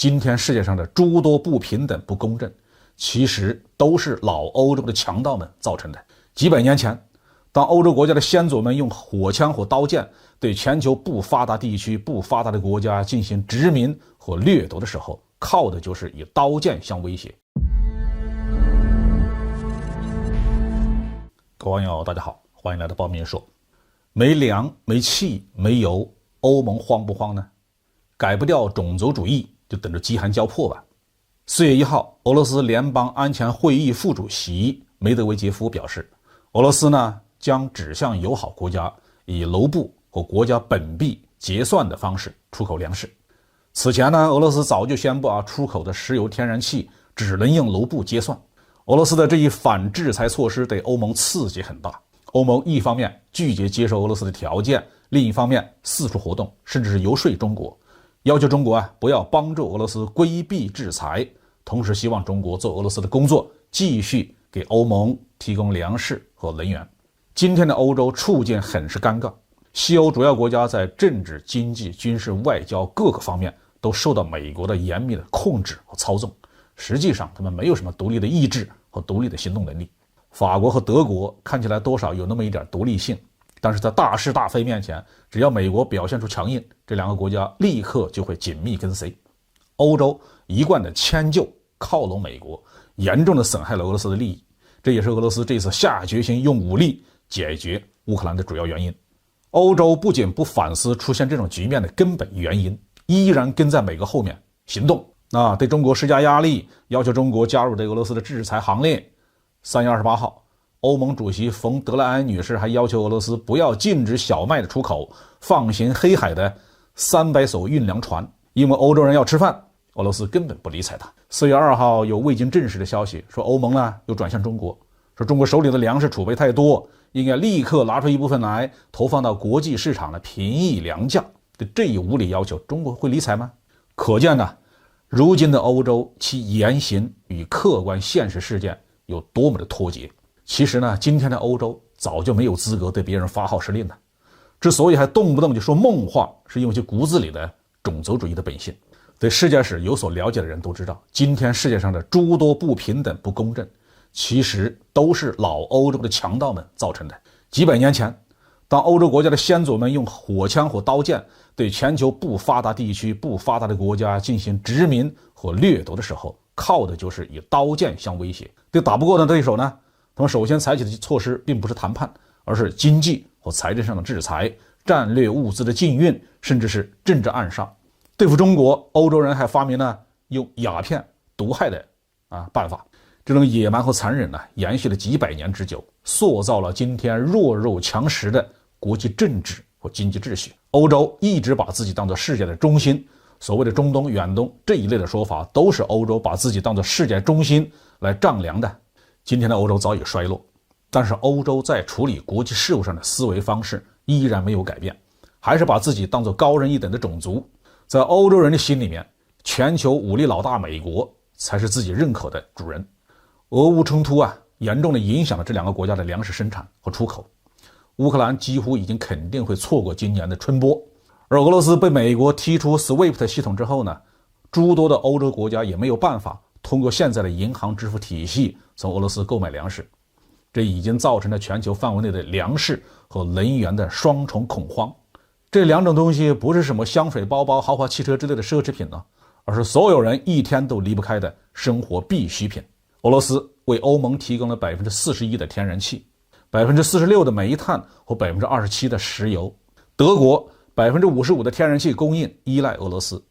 今天世界上的诸多不平等、不公正，其实都是老欧洲的强盗们造成的。几百年前，当欧洲国家的先祖们用火枪或刀剑对全球不发达地区、不发达的国家进行殖民或掠夺的时候，靠的就是以刀剑相威胁。各位网友大家好，欢迎来到报民说。没粮、没气、没油，欧盟慌不慌呢？改不掉种族主义，就等着饥寒交迫吧。4月1号，俄罗斯联邦安全会议副主席梅德韦杰夫表示，俄罗斯呢将指向友好国家，以卢布或国家本币结算的方式出口粮食。此前呢，俄罗斯早就宣布出口的石油天然气只能用卢布结算。俄罗斯的这一反制裁措施对欧盟刺激很大。欧盟一方面拒绝接受俄罗斯的条件，另一方面四处活动，甚至是游说中国，要求中国不要帮助俄罗斯规避制裁，同时希望中国做俄罗斯的工作，继续给欧盟提供粮食和能源。今天的欧洲处境很是尴尬，西欧主要国家在政治、经济、军事、外交各个方面都受到美国的严密的控制和操纵，实际上他们没有什么独立的意志和独立的行动能力。法国和德国看起来多少有那么一点独立性，但是在大是大非面前，只要美国表现出强硬，这两个国家立刻就会紧密跟随。欧洲一贯的迁就靠拢美国，严重的损害了俄罗斯的利益，这也是俄罗斯这次下决心用武力解决乌克兰的主要原因。欧洲不仅不反思出现这种局面的根本原因，依然跟在美国后面行动，对中国施加压力，要求中国加入对俄罗斯的制裁行列。3月28号，欧盟主席冯德莱恩女士还要求俄罗斯不要禁止小麦的出口，放行黑海的300艘运粮船，因为欧洲人要吃饭，俄罗斯根本不理睬他。4月2号，有未经证实的消息说，欧盟呢又转向中国，说中国手里的粮食储备太多，应该立刻拿出一部分来投放到国际市场的平抑粮价。这一无理要求，中国会理睬吗？可见呢，如今的欧洲其言行与客观现实事件有多么的脱节。其实呢，今天的欧洲早就没有资格对别人发号施令了。之所以还动不动就说梦话，是因为其骨子里的种族主义的本性。对世界史有所了解的人都知道，今天世界上的诸多不平等、不公正，其实都是老欧洲的强盗们造成的。几百年前，当欧洲国家的先祖们用火枪或刀剑对全球不发达地区、不发达的国家进行殖民或掠夺的时候，靠的就是以刀剑相威胁。对打不过的对手呢，他们首先采取的措施并不是谈判，而是经济或财政上的制裁、战略物资的禁运，甚至是政治暗杀。对付中国，欧洲人还发明了用鸦片毒害的办法。这种野蛮和残忍延续了几百年之久，塑造了今天弱肉强食的国际政治和经济秩序。欧洲一直把自己当作世界的中心，所谓的中东、远东这一类的说法，都是欧洲把自己当作世界中心来丈量的。今天的欧洲早已衰落，但是欧洲在处理国际事务上的思维方式依然没有改变，还是把自己当作高人一等的种族。在欧洲人的心里面，全球武力老大美国才是自己认可的主人。俄乌冲突严重的影响了这两个国家的粮食生产和出口。乌克兰几乎已经肯定会错过今年的春播，而俄罗斯被美国踢出 SWIFT 系统之后呢，诸多的欧洲国家也没有办法通过现在的银行支付体系从俄罗斯购买粮食，这已经造成了全球范围内的粮食和能源的双重恐慌。这两种东西不是什么香水、包包、豪华汽车之类的奢侈品而是所有人一天都离不开的生活必需品。俄罗斯为欧盟提供了 41% 的天然气， 46% 的煤炭和 27% 的石油。德国 55% 的天然气供应依赖俄罗斯。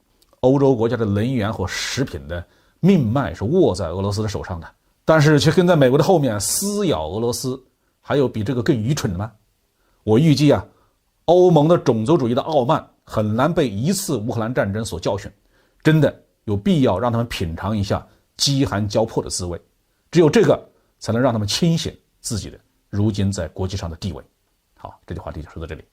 欧洲国家的能源和食品的命脉是握在俄罗斯的手上的，但是却跟在美国的后面撕咬俄罗斯，还有比这个更愚蠢的吗？我预计欧盟的种族主义的傲慢很难被一次乌克兰战争所教训，真的有必要让他们品尝一下饥寒交迫的滋味，只有这个才能让他们清醒自己的如今在国际上的地位。好，这句话题就说到这里。